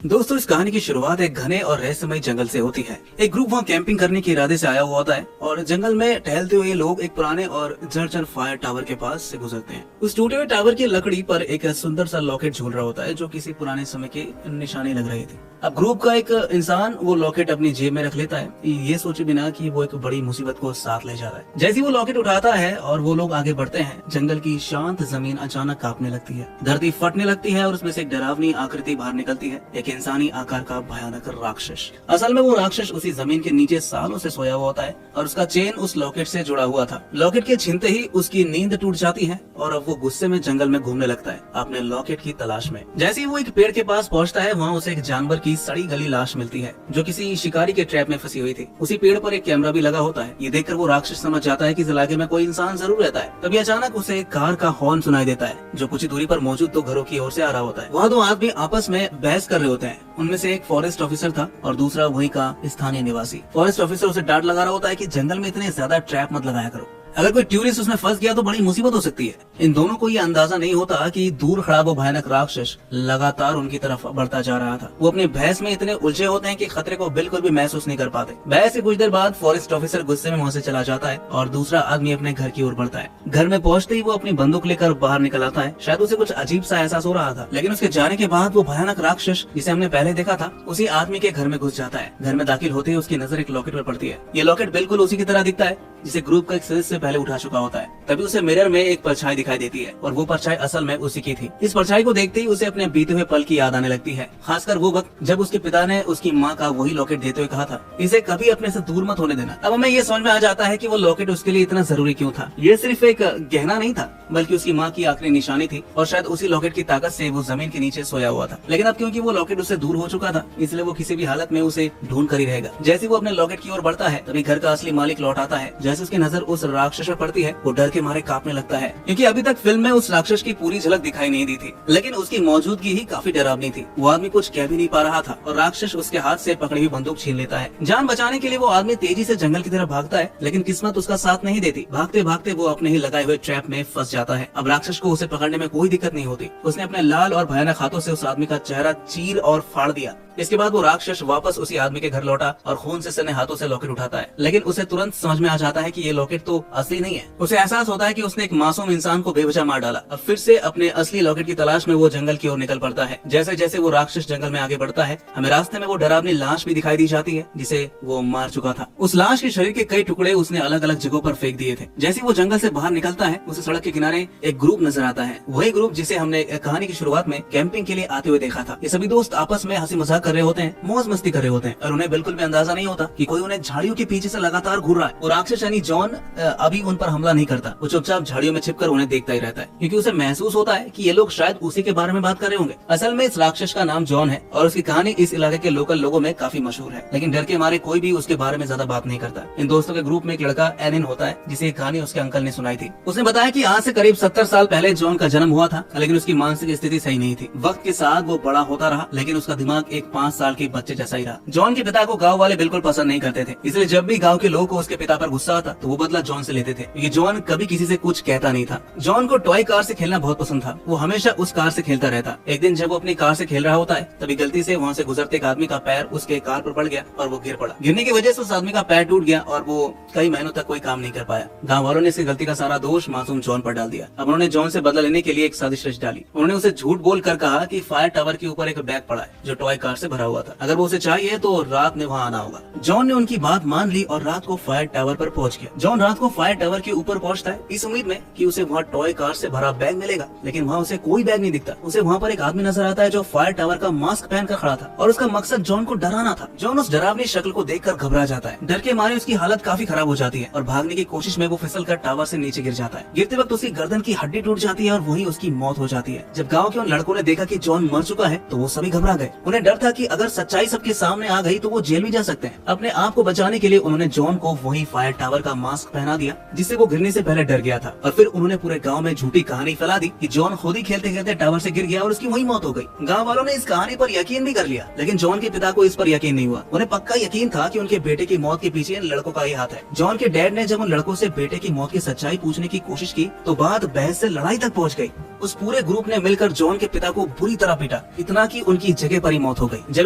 दोस्तों, इस कहानी की शुरुआत एक घने और रहस्यमय जंगल से होती है। एक ग्रुप वहाँ कैंपिंग करने के इरादे से आया हुआ होता है और जंगल में टहलते हुए लोग एक पुराने और जर्जर फायर टावर के पास से गुजरते हैं। उस टूटे हुए टावर की लकड़ी पर एक सुंदर सा लॉकेट झूल रहा होता है जो किसी पुराने समय की निशानी लग रही थी। अब ग्रुप का एक इंसान वो लॉकेट अपनी जेब में रख लेता है, ये सोचे बिना कि वो एक बड़ी मुसीबत को साथ ले जा रहा है। जैसे वो लॉकेट उठाता है और वो लोग आगे बढ़ते हैं, जंगल की शांत जमीन अचानक कांपने लगती है, धरती फटने लगती है और उसमें से एक डरावनी आकृति बाहर निकलती है, एक इंसानी आकार का भयानक राक्षस। असल में वो राक्षस उसी जमीन के नीचे सालों से सोया हुआ होता है और उसका चेन उस लॉकेट से जुड़ा हुआ था। लॉकेट के छीनते ही उसकी नींद टूट जाती है और अब वो गुस्से में जंगल में घूमने लगता है अपने लॉकेट की तलाश में। जैसे ही वो एक पेड़ के पास पहुंचता है, वहाँ उसे एक जानवर की सड़ी गली लाश मिलती है जो किसी शिकारी के ट्रैप में फंसी हुई थी। उसी पेड़ पर एक कैमरा भी लगा होता है। ये देखकर वो राक्षस समझ जाता है कि इस इलाके में कोई इंसान जरूर रहता है। तभी अचानक उसे एक कार का हॉर्न सुनाई देता है जो कुछ ही दूरी पर मौजूद दो घरों की ओर से आ रहा होता है। वहाँ दो आदमी आपस में बहस कर रहे होते हैं। उनमें से एक फॉरेस्ट ऑफिसर था और दूसरा वहीं का स्थानीय निवासी। फॉरेस्ट ऑफिसर उसे डांट लगा रहा होता है कि जंगल में इतने ज्यादा ट्रैप मत लगाया करो, अगर कोई टूरिस्ट उसमें फंस गया तो बड़ी मुसीबत हो सकती है। इन दोनों को ये अंदाजा नहीं होता कि दूर खड़ा वो भयानक राक्षस लगातार उनकी तरफ बढ़ता जा रहा था। वो अपनी बहस में इतने उलझे होते हैं कि खतरे को बिल्कुल भी महसूस नहीं कर पाते। बहस से कुछ देर बाद फॉरेस्ट ऑफिसर गुस्से में वहाँ से चला जाता है और दूसरा आदमी अपने घर की ओर बढ़ता है। घर में पहुंचते ही वो अपनी बंदूक लेकर बाहर निकल आता है। शायद उसे कुछ अजीब सा एहसास हो रहा था, लेकिन उसके जाने के बाद वो भयानक राक्षस जिसे हमने पहले देखा था उसी आदमी के घर में घुस जाता है। घर में दाखिल होते ही उसकी नजर एक लॉकेट पर पड़ती है। ये लॉकेट बिल्कुल उसी की तरह दिखता है जिसे ग्रुप का एक सदस्य पहले उठा चुका होता है। तभी उसे मिरर में एक परछाई दिखाई देती है और वो परछाई असल में उसी की थी। इस परछाई को देखते ही उसे अपने बीते हुए पल की याद आने लगती है, खासकर वो वक्त जब उसके पिता ने उसकी माँ का वही लॉकेट देते हुए कहा था, इसे कभी अपने से दूर मत होने देना। अब हमें ये समझ में आ जाता है कि वो लॉकेट उसके लिए इतना जरूरी क्यों था। ये सिर्फ एक गहना नहीं था बल्कि उसकी माँ की आखिरी निशानी थी और शायद उसी लॉकेट की ताकत से वो जमीन के नीचे सोया हुआ था। लेकिन अब क्योंकि वो लॉकेट उससे दूर हो चुका था, इसलिए वो किसी भी हालत में उसे ढूंढ कर ही रहेगा। जैसे वो अपने लॉकेट की ओर बढ़ता है, तभी घर का असली मालिक लौट आता है। जैसे उसकी नजर उस राक्षस पर पड़ती है, वो डर के मारे कांपने लगता है, क्योंकि अभी तक फिल्म में उस राक्षस की पूरी झलक दिखाई नहीं दी थी, लेकिन उसकी मौजूदगी ही काफी डरावनी थी। वो आदमी कुछ कह भी नहीं पा रहा था और राक्षस उसके हाथ से पकड़ी हुई बंदूक छीन लेता है। जान बचाने के लिए वो आदमी तेजी से जंगल की तरफ भागता है, लेकिन किस्मत उसका साथ नहीं देती। भागते भागते वो अपने ही लगाए हुए ट्रैप में फंस जाता है। अब राक्षस को उसे पकड़ने में कोई दिक्कत नहीं होती। उसने अपने लाल और भयानक हाथों से उस आदमी का चेहरा चीर और फाड़ दिया। इसके बाद वो राक्षस वापस उसी आदमी के घर लौटा और खून से सने हाथों से लॉकेट उठाता है, लेकिन उसे तुरंत समझ में आ जाता है कि ये लॉकेट तो असली नहीं है। उसे एहसास होता है कि उसने एक मासूम इंसान को बेवजह मार डाला। अब फिर से अपने असली लॉकेट की तलाश में वो जंगल की ओर निकल पड़ता है। जैसे जैसे वो राक्षस जंगल में आगे बढ़ता है, हमें रास्ते में वो डरावनी लाश भी दिखाई दी जाती है जिसे वो मार चुका था। उस लाश के शरीर के कई टुकड़े उसने अलग अलग जगहों पर फेंक दिए थे। जैसे वो जंगल से बाहर निकलता है, उसे सड़क के किनारे एक ग्रुप नजर आता है, वही ग्रुप जिसे हमने कहानी की शुरुआत में कैंपिंग के लिए आते हुए देखा था। ये सभी दोस्त आपस में हंसी मजाक कर रहे होते हैं, मौज मस्ती कर रहे होते हैं और उन्हें बिल्कुल भी अंदाजा नहीं होता कि कोई उन्हें झाड़ियों के पीछे से लगातार घूर रहा है। और राक्षस यानी जॉन अभी उन पर हमला नहीं करता। वो चुपचाप झाड़ियों में छिपकर उन्हें देखता ही रहता है, क्योंकि उसे महसूस होता है कि ये लोग शायद उसी के बारे में बात कर रहे होंगे। असल में इस राक्षस का नाम जॉन है और उसकी कहानी इस इलाके के लोकल लोगों में काफी मशहूर है, लेकिन डर के मारे कोई भी उसके बारे में ज्यादा बात नहीं करता। इन दोस्तों के ग्रुप में एक लड़का एनिन होता है जिसे कहानी उसके अंकल ने सुनाई थी। उसने बताया कि आज से करीब 70 साल पहले जॉन का जन्म हुआ था, लेकिन उसकी मानसिक स्थिति सही नहीं थी। वक्त के साथ वो बड़ा होता रहा, लेकिन उसका दिमाग एक 5 साल के बच्चे जैसा ही रहा। जॉन के पिता को गांव वाले बिल्कुल पसंद नहीं करते थे, इसलिए जब भी गांव के लोगों को उसके पिता पर गुस्सा आता तो वो बदला जॉन से लेते थे, क्योंकि जॉन कभी किसी से कुछ कहता नहीं था। जॉन को टॉय कार से खेलना बहुत पसंद था। वो हमेशा उस कार से खेलता रहता। एक दिन जब वो अपनी कार से खेल रहा होता है, तभी गलती से वहाँ से गुजरते एक आदमी का पैर उसके कार पर पड़ गया और वो गिर पड़ा। गिरने की वजह से उस आदमी का पैर टूट गया और वो कई महीनों तक कोई काम नहीं कर पाया। गाँव वालों ने इसकी गलती का सारा दोष मासूम जॉन पर डाल दिया। अब उन्होंने जॉन से बदला लेने के लिए एक साजिश रच डाली। उन्होंने उसे झूठ बोल कर कहा कि फायर टावर के ऊपर एक बैग पड़ा है जो टॉय कार से भरा हुआ था, अगर वो उसे चाहिए तो रात में वहाँ आना होगा। जॉन ने उनकी बात मान ली और रात को फायर टावर पर पहुंच गया। जॉन रात को फायर टावर के ऊपर पहुंचता है इस उम्मीद में कि उसे वहाँ टॉय कार से भरा बैग मिलेगा, लेकिन वहाँ उसे कोई बैग नहीं दिखता। उसे वहाँ पर एक आदमी नजर आता है जो फायर टावर का मास्क पहन कर खड़ा था और उसका मकसद जॉन को डराना था। जॉन उस डरावनी शक्ल को देखकर घबरा जाता है। डर के मारे उसकी हालत काफी खराब हो जाती है और भागने की कोशिश में वो फिसल कर टावर से नीचे गिर जाता है। गिरते वक्त उसकी गर्दन की हड्डी टूट जाती है और वहीं उसकी मौत हो जाती है। जब गाँव के उन लड़कों ने देखा कि जॉन मर चुका है तो वो सभी घबरा गए। उन्हें डर था कि अगर सच्चाई सबके सामने आ गई तो वो जेल भी जा सकते हैं। अपने आप को बचाने के लिए उन्होंने जॉन को वही फायर टावर का मास्क पहना दिया जिससे वो गिरने से पहले डर गया था, और फिर उन्होंने पूरे गांव में झूठी कहानी फैला दी कि जॉन खुद ही खेलते खेलते टावर से गिर गया और उसकी वही मौत हो गई। गांव वालों ने इस कहानी पर यकीन भी कर लिया, लेकिन जॉन के पिता को इस पर यकीन नहीं हुआ। उन्हें पक्का यकीन था कि उनके बेटे की मौत के पीछे इन लड़कों का ही हाथ है। जॉन के डैड ने जब उन लड़कों से बेटे की मौत की सच्चाई पूछने की कोशिश की तो बात बहस से लड़ाई तक पहुँच गयी। उस पूरे ग्रुप ने मिलकर जॉन के पिता को बुरी तरह पीटा, इतना कि उनकी जगह पर ही मौत हो गई। जब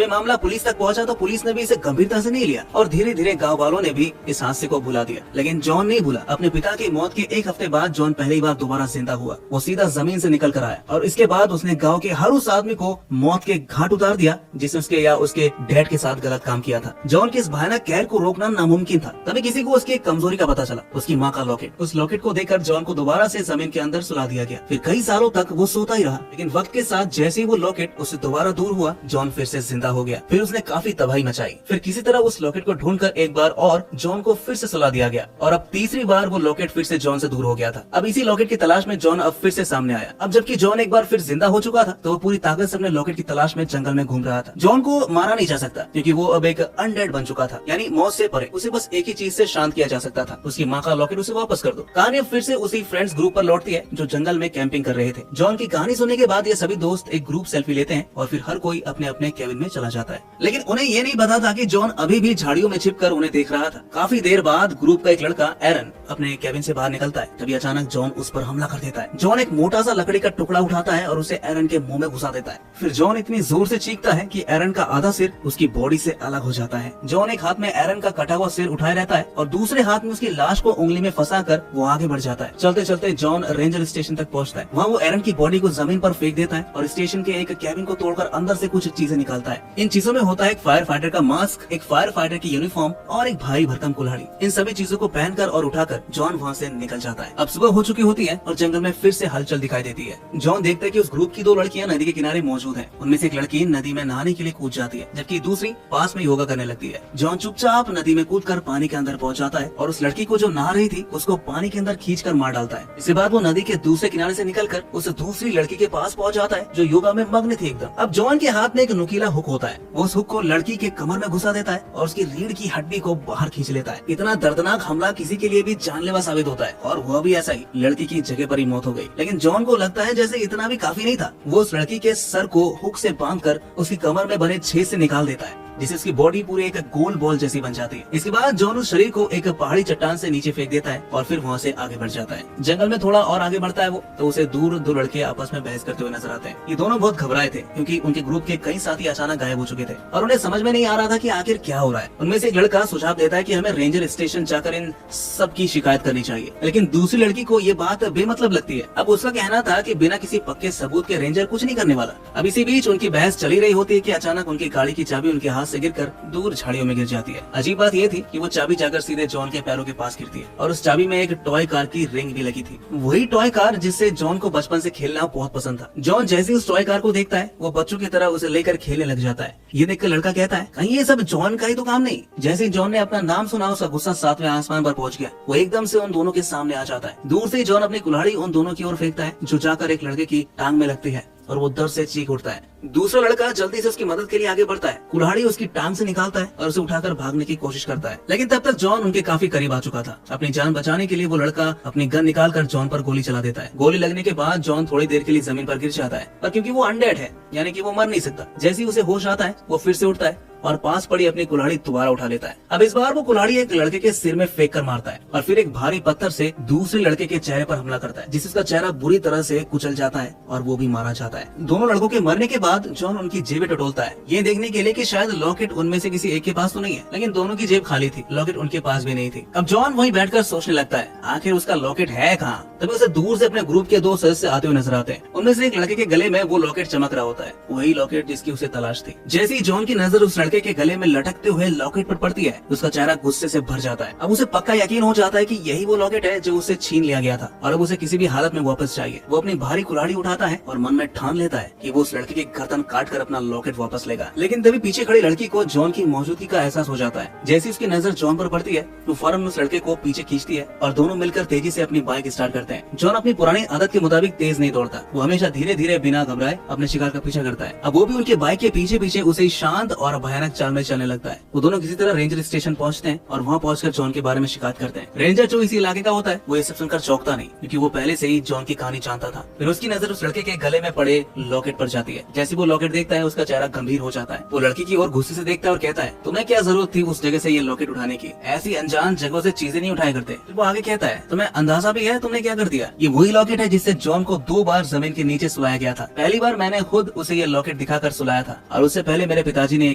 ये मामला पुलिस तक पहुंचा तो पुलिस ने भी इसे गंभीरता से नहीं लिया और धीरे धीरे गाँव वालों ने भी इस हादसे को भुला दिया। लेकिन जॉन नहीं भूला। अपने पिता की मौत के एक हफ्ते बाद जॉन पहली बार दोबारा जिंदा हुआ। वो सीधा जमीन से निकल कर आया और इसके बाद उसने गाँव के हर उस आदमी को मौत के घाट उतार दिया जिसने उसके या उसके डैड के साथ गलत काम किया था। जॉन के इस भयानक कहर को रोकना नामुमकिन था। तभी किसी को उसकी कमजोरी का पता चला, उसकी माँ का लॉकेट। उस लॉकेट को देखकर जॉन को दोबारा से जमीन के अंदर सुला दिया गया। फिर कई सालों तक वो सोता ही रहा, लेकिन वक्त के साथ जैसे ही वो लॉकेट उससे दोबारा दूर हुआ, जॉन फिर से जिंदा हो गया। फिर उसने काफी तबाही मचाई। फिर किसी तरह उस लॉकेट को ढूंढकर एक बार और जॉन को फिर से सुला दिया गया और अब तीसरी बार वो लॉकेट फिर से जॉन से दूर हो गया था। अब इसी लॉकेट की तलाश में जॉन अब फिर से सामने आया। अब जबकि जॉन एक बार फिर जिंदा हो चुका था तो वो पूरी ताकत से अपने लॉकेट की तलाश में जंगल में घूम रहा था। जॉन को मारा नहीं जा सकता क्योंकि वो अब एक अनडेड बन चुका था, यानी मौत से परे। उसे बस एक ही चीज से शांत किया जा सकता था, उसकी माँ का लॉकेट उसे वापस कर दो। कहानी अब फिर से उसी फ्रेंड्स ग्रुप पर लौटती है जो जंगल में कैंपिंग कर रहे थे। जॉन की कहानी सुनने के बाद ये सभी दोस्त एक ग्रुप सेल्फी लेते हैं और फिर हर कोई अपने अपने केबिन में चला जाता है। लेकिन उन्हें ये नहीं पता था कि जॉन अभी भी झाड़ियों में छिपकर उन्हें देख रहा था। काफी देर बाद ग्रुप का एक लड़का एरन अपने केबिन से बाहर निकलता है। तभी अचानक जॉन उस पर हमला कर देता है। जॉन एक मोटा सा लकड़ी का टुकड़ा उठाता है और उसे एरन के मुंह में घुसा देता है। फिर जॉन इतनी जोर से चीखता है कि एरन का आधा सिर उसकी बॉडी से अलग हो जाता है। जॉन एक हाथ में एरन का कटा हुआ सिर उठाए रहता है और दूसरे हाथ में उसकी लाश को उंगली में फंसाकर वो आगे बढ़ जाता है। चलते चलते जॉन रेंजर स्टेशन तक पहुंचता है। वहाँ वो एरन की बॉडी को जमीन पर फेंक देता है और स्टेशन के एक कैबिन को तोड़कर अंदर से कुछ चीजें निकालता है। इन चीजों में होता है एक फायर फाइटर का मास्क, एक फायर फाइटर की यूनिफॉर्म और एक भारी भरकम कुल्हाड़ी। इन सभी चीजों को पहनकर और उठाकर जॉन वहाँ से निकल जाता है। अब सुबह हो चुकी होती है और जंगल में फिर से हलचल दिखाई देती है। जॉन देखता है कि उस ग्रुप की दो लड़कियां नदी के किनारे मौजूद हैं। उनमें से एक लड़की नदी में नहाने के लिए कूद जाती है जबकि दूसरी पास में योगा करने लगती है। जॉन चुपचाप नदी में कूदकर पानी के अंदर पहुंच जाता है और उस लड़की को जो नहा रही थी उसको पानी के अंदर खींचकर मार डालता है। इसके बाद वो नदी के दूसरे किनारे से निकलकर उस दूसरी लड़की के पास पहुंच जाता है जो योगा में मग्न थी एकदम। अब जॉन के हाथ में एक नुकीला हुक होता है। वो उस हुक को लड़की के कमर में घुसा देता है और उसकी रीढ़ की हड्डी को बाहर खींच लेता है। इतना दर्दनाक हमला किसी के लिए भी जानलेवा साबित होता है और हुआ भी ऐसा ही। लड़की की जगह पर ही मौत हो गई। लेकिन जॉन को लगता है जैसे इतना भी काफी नहीं था। वो उस लड़की के सर को हुक से बांधकर उसकी कमर में बने छेद से निकाल देता है जिससे उसकी बॉडी पूरी एक गोल बॉल जैसी बन जाती है। इसके बाद जॉन उस शरीर को एक पहाड़ी चट्टान से नीचे फेंक देता है और फिर वहाँ से आगे बढ़ जाता है। जंगल में थोड़ा और आगे बढ़ता है वो तो उसे दूर दो लड़के आपस में बहस करते हुए नजर आते हैं। ये दोनों बहुत घबराए थे क्योंकि उनके ग्रुप के कई साथी अचानक गायब हो चुके थे और उन्हें समझ में नहीं आ रहा था कि आखिर क्या हो रहा है। उनमें से एक लड़का सुझाव देता है कि हमें रेंजर स्टेशन जाकर इन सब की शिकायत करनी चाहिए, लेकिन दूसरी लड़की को ये बात बेमतलब लगती है। अब उसका कहना था कि बिना किसी पक्के सबूत के रेंजर कुछ नहीं करने वाला। अब इसी बीच उनकी बहस चली रही होती है कि अचानक उनकी गाड़ी की चाबी उनके हाथ से गिरकर दूर झाड़ियों में गिर जाती है। अजीब बात ये थी कि वो चाबी जाकर सीधे जॉन के पैरों के पास गिरती है और उस चाबी में एक टॉय कार की रिंग भी लगी थी। वही टॉय कार जिससे जॉन को बचपन से खेलना बहुत पसंद था। जॉन जैसे उस टॉय कार को देखता है वो बच्चों की तरह उसे लेकर खेलने लग जाता है। ये देखकर लड़का कहता है कहीं ये सब जॉन का ही तो काम नहीं। जैसे ही जॉन ने अपना नाम सुना उसका गुस्सा 7वें आसमान पर पहुंच गया। वो एकदम से उन दोनों के सामने आ जाता है। दूर से जॉन अपनी कुल्हाड़ी उन दोनों की ओर फेंकता है जो जाकर एक लड़के की टांग में लगती है और वो दर्द से चीख उठता है। दूसरा लड़का जल्दी से उसकी मदद के लिए आगे बढ़ता है, कुल्हाड़ी उसकी टांग से निकालता है और उसे उठाकर भागने की कोशिश करता है। लेकिन तब तक जॉन उनके काफी करीब आ चुका था। अपनी जान बचाने के लिए वो लड़का अपनी गन निकालकर जॉन पर गोली चला देता है। गोली लगने के बाद जॉन थोड़ी देर के लिए जमीन पर गिर जाता है, पर क्योंकि वो अनडेड है यानी कि वो मर नहीं सकता, जैसे ही उसे होश आता है वो फिर से उठता है और पास पड़ी अपनी कुल्हाड़ी दोबारा उठा लेता है। अब इस बार वो कुल्हाड़ी एक लड़के के सिर में फेंक कर मारता है और फिर एक भारी पत्थर से दूसरे लड़के के चेहरे पर हमला करता है जिससे उसका चेहरा बुरी तरह से कुचल जाता है और वो भी मारा जाता है। दोनों लड़कों के मरने के बाद जॉन उनकी जेबें टटोलता है, ये देखने के लिए कि शायद लॉकेट उनमें से किसी एक के पास तो नहीं है, लेकिन दोनों की जेब खाली थी, लॉकेट उनके पास भी नहीं थी। अब जॉन वहीं बैठकर सोचने लगता है आखिर उसका लॉकेट है कहाँ। तभी उसे दूर से अपने ग्रुप के दो सदस्य आते हुए नजर आते हैं। उनमें से एक लड़के के गले में वो लॉकेट चमक रहा होता है, वही लॉकेट जिसकी उसे तलाश थी। जैसे ही जॉन की नजर उस लड़के के गले में लटकते हुए लॉकेट पर पड़ती है उसका चेहरा गुस्से से भर जाता है। अब उसे पक्का यकीन हो जाता है कि यही वो लॉकेट है जो उसे छीन लिया गया था और अब उसे किसी भी हालत में वापस चाहिए। वो अपनी भारी कुल्हाड़ी उठाता है और मन में ठान लेता है कि वो उस लड़के की गर्दन काट कर अपना लॉकेट वापस लेगा। लेकिन तभी पीछे खड़ी लड़की को जॉन की मौजूदगी का एहसास हो जाता है। जैसे उसकी नजर जॉन पर पड़ती है तो फौरन उस लड़के को पीछे खींचती है और दोनों मिलकर तेजी से अपनी बाइक स्टार्ट करते हैं। जॉन अपनी पुरानी आदत के मुताबिक तेज नहीं दौड़ता, वो हमेशा धीरे धीरे बिना घबराए अपने शिकार का पीछा करता है। अब वो भी उनके बाइक के पीछे पीछे उसे शांत और भयानक चाल में चलने लगता है। वो दोनों किसी तरह रेंजर स्टेशन पहुंचते हैं और वहाँ पहुंचकर जॉन के बारे में शिकायत करते हैं। रेंजर जो इसी इलाके का होता है वो ये सब सुनकर चौंकता नहीं क्योंकि वो पहले से ही जॉन की कहानी जानता था। फिर उसकी नजर उस लड़के के गले में पड़े लॉकेट पर जाती है। जैसे जैसे वो लॉकेट देखता है उसका चेहरा गंभीर हो जाता है। वो लड़की की ओर गुस्से से देखता है और कहता है तुम्हें क्या जरूरत थी उस जगह से ये लॉकेट उठाने की, ऐसी अनजान जगहों से चीजें नहीं उठाया करते। वो आगे कहता है तुम्हें अंदाजा भी है तुमने क्या कर दिया, ये वही लॉकेट है जिससे जॉन को 2 बार जमीन के नीचे सुलाया गया था। पहली बार मैंने खुद उसे ये लॉकेट दिखाकर सुलाया था और उससे पहले मेरे पिताजी ने ये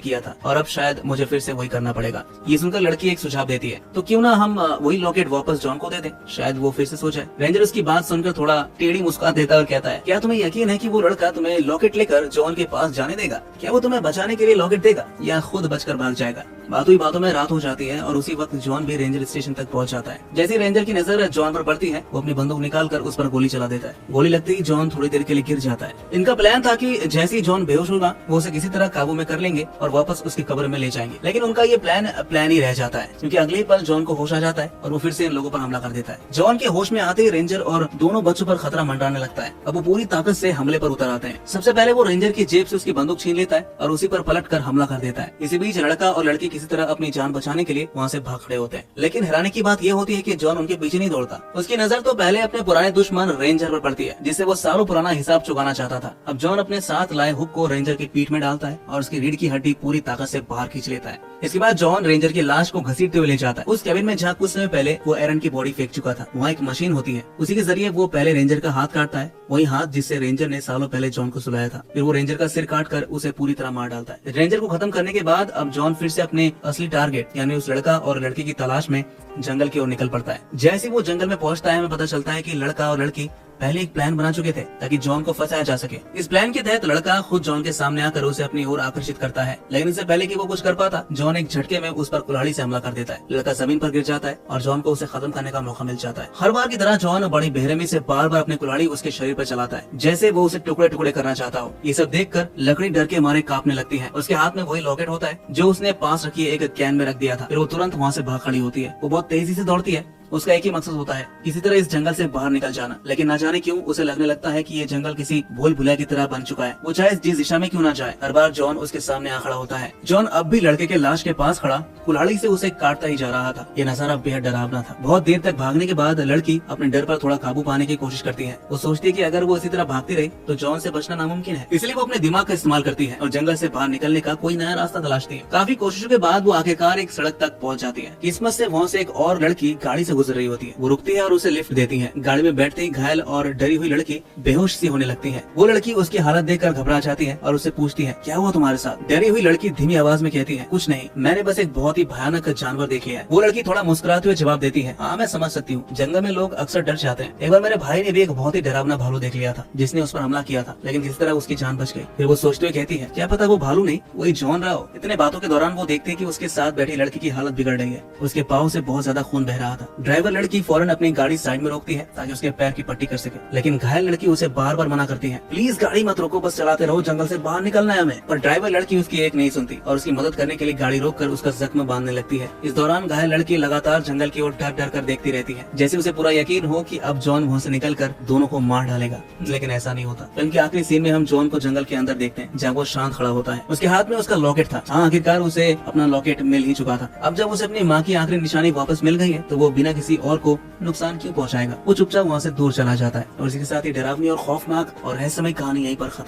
किया था और अब शायद मुझे फिर से वही करना पड़ेगा। ये सुनकर लड़की एक सुझाव देती है तो क्यों ना हम वही लॉकेट वापस जॉन को दे दें, शायद वो फिर से सो जाए। रेंजर उसकी बात सुनकर थोड़ा टेढ़ी मुस्कुराहट देता है और कहता है क्या तुम्हें यकीन है कि वो लड़का तुम्हें लॉकेट लेकर जॉन के पास जाने देगा? क्या वो तुम्हें बचाने के लिए लॉकेट देगा या खुद बचकर भाग जाएगा? बातों ही बातों में रात हो जाती है और उसी वक्त जॉन भी रेंजर स्टेशन तक पहुंच जाता है। जैसे रेंजर की नजर जॉन पर पड़ती है वो अपनी बंदूक निकालकर उस पर गोली चला देता है। गोली लगते ही जॉन थोड़ी देर के लिए गिर जाता है। इनका प्लान था कि जैसे ही जॉन बेहोश होगा वो उसे किसी तरह काबू में कर लेंगे और वापस उसकी कब्र में ले जाएंगे, लेकिन उनका ये प्लान ही रह जाता है क्योंकि अगले ही पल जॉन को होश आ जाता है और वो फिर से इन लोगों पर हमला कर देता है। जॉन के होश में आते ही रेंजर और दोनों बच्चों पर खतरा मंडराने लगता है। अब वो पूरी ताकत से हमले पर उतर आते हैं। सबसे पहले वो रेंजर की जेब से उसकी बंदूक छीन लेता है और उसी पर पलट कर हमला कर देता है। इसी बीच लड़का और लड़की किसी तरह अपनी जान बचाने के लिए वहाँ से भाग खड़े होते हैं, लेकिन हैरानी की बात यह होती है कि जॉन उनके पीछे नहीं दौड़ता। उसकी नजर तो पहले अपने पुराने दुश्मन रेंजर पर पड़ती है जिससे वो सालों पुराना हिसाब चुकाना चाहता था। अब जॉन अपने साथ लाए हुक को रेंजर की पीठ में डालता है और उसकी रीढ़ की हड्डी पूरी ताकत से बाहर खींच लेता है। इसके बाद जॉन रेंजर की लाश को घसीटते हुए ले जाता है। उस कैबिन में जहाँ कुछ समय पहले वो एरन की बॉडी फेंक चुका था, वहाँ एक मशीन होती है, उसी के जरिए वो पहले रेंजर का हाथ काटता है, वही हाथ जिससे रेंजर ने सालों पहले जॉन को सुलाया था। फिर वो रेंजर का सिर काट कर उसे पूरी तरह मार डालता है। रेंजर को खत्म करने के बाद अब जॉन फिर से अपने असली टारगेट यानी उस लड़का और लड़की की तलाश में जंगल की ओर निकल पड़ता है। जैसे वो जंगल में पहुंचता है हमें पता चलता है कि लड़का और लड़की पहले एक प्लान बना चुके थे ताकि जॉन को फंसाया जा सके। इस प्लान के तहत लड़का खुद जॉन के सामने आकर उसे अपनी ओर आकर्षित करता है, लेकिन इससे पहले कि वो कुछ कर पाता जॉन एक झटके में उस पर कुल्हाड़ी से हमला कर देता है। लड़का जमीन पर गिर जाता है और जॉन को उसे खत्म करने का मौका मिल जाता है। हर बार की तरह जॉन बड़ी बेरहमी से बार बार अपनी कुल्हाड़ी उसके शरीर पर चलाता है जैसे वो उसे टुकड़े टुकड़े करना चाहता हो। ये सब देखकर लकड़ी डर के मारे कांपने लगती है। उसके हाथ में वही लॉकेट होता है जो उसने पास रखी एक कैन में रख दिया था। फिर वो तुरंत वहाँ से भाग खड़ी होती है। वो बहुत तेजी से दौड़ती है। उसका एक ही मकसद होता है किसी तरह इस जंगल से बाहर निकल जाना, लेकिन न जाने क्यों उसे लगने लगता है कि ये जंगल किसी भूल भुलैया की तरह बन चुका है। वो चाहे जिस दिशा में क्यों ना जाए हर बार जॉन उसके सामने आ खड़ा होता है। जॉन अब भी लड़के के लाश के पास खड़ा कुल्हाड़ी से उसे काटता ही जा रहा था। ये नजारा बेहद डरावना था। बहुत देर तक भागने के बाद लड़की अपने डर पर थोड़ा काबू पाने की कोशिश करती है। वो सोचती है कि अगर वो इसी तरह भागती रही तो जॉन से बचना नामुमकिन है, इसलिए वो अपने दिमाग का इस्तेमाल करती है और जंगल से बाहर निकलने का कोई नया रास्ता तलाशती है। काफी कोशिशों के बाद वो आखिरकार एक सड़क तक पहुंच जाती है। किस्मत से वहाँ से एक और लड़की गाड़ी से गुजर रही होती है। वो रुकती है और उसे लिफ्ट देती है। गाड़ी में बैठते ही घायल और डरी हुई लड़की बेहोश सी होने लगती है। वो लड़की उसकी हालत देखकर घबरा जाती है और उससे पूछती है क्या हुआ तुम्हारे साथ? डरी हुई लड़की धीमी आवाज में कहती है कुछ नहीं, मैंने बस एक बहुत ही भयानक जानवर देख लिया है। वो लड़की थोड़ा मुस्कुराते हुए जवाब देती है हाँ मैं समझ सकती हूँ, जंगल में लोग अक्सर डर जाते हैं। एक बार मेरे भाई ने भी एक बहुत ही डरावना भालू देख लिया था जिसने उस पर हमला किया था, लेकिन किसी तरह उसकी जान बच गई। फिर वो सोचते हुए कहती है क्या पता वो भालू नहीं वही जॉन रहा हो। इतने बातों के दौरान वो देखते हैं कि उसके साथ बैठी लड़की की हालत बिगड़ रही है। उसके पाँव से बहुत ज्यादा खून बह रहा था। ड्राइवर लड़की फौरन अपनी गाड़ी साइड में रोकती है ताकि उसके पैर की पट्टी कर सके, लेकिन घायल लड़की उसे बार बार मना करती है प्लीज गाड़ी मत रोको, बस चलाते रहो, जंगल से बाहर निकलना है हमें। पर ड्राइवर लड़की उसकी एक नहीं सुनती और उसकी मदद करने के लिए गाड़ी रोककर उसका जख्म बांधने लगती है। इस दौरान घायल लड़की लगातार जंगल की ओर डर डर कर देखती रहती है जैसे उसे पूरा यकीन हो कि अब जॉन वहाँ से निकलकर दोनों को मार डालेगा, लेकिन ऐसा नहीं होता। फिल्म के आखिरी सीन में हम जॉन को जंगल के अंदर देखते हैं जहाँ वो शांत खड़ा होता है। उसके हाथ में उसका लॉकेट था। हाँ आखिरकार उसे अपना लॉकेट मिल ही चुका था। अब जब उसे अपनी माँ की आखिरी निशानी वापस मिल गई है तो वो बिना किसी और को नुकसान क्यों पहुँचाएगा। वो चुपचाप वहाँ से दूर चला जाता है और इसी के साथ ही डरावनी और खौफनाक और रहस्यमय कहानी यहीं पर खत्म।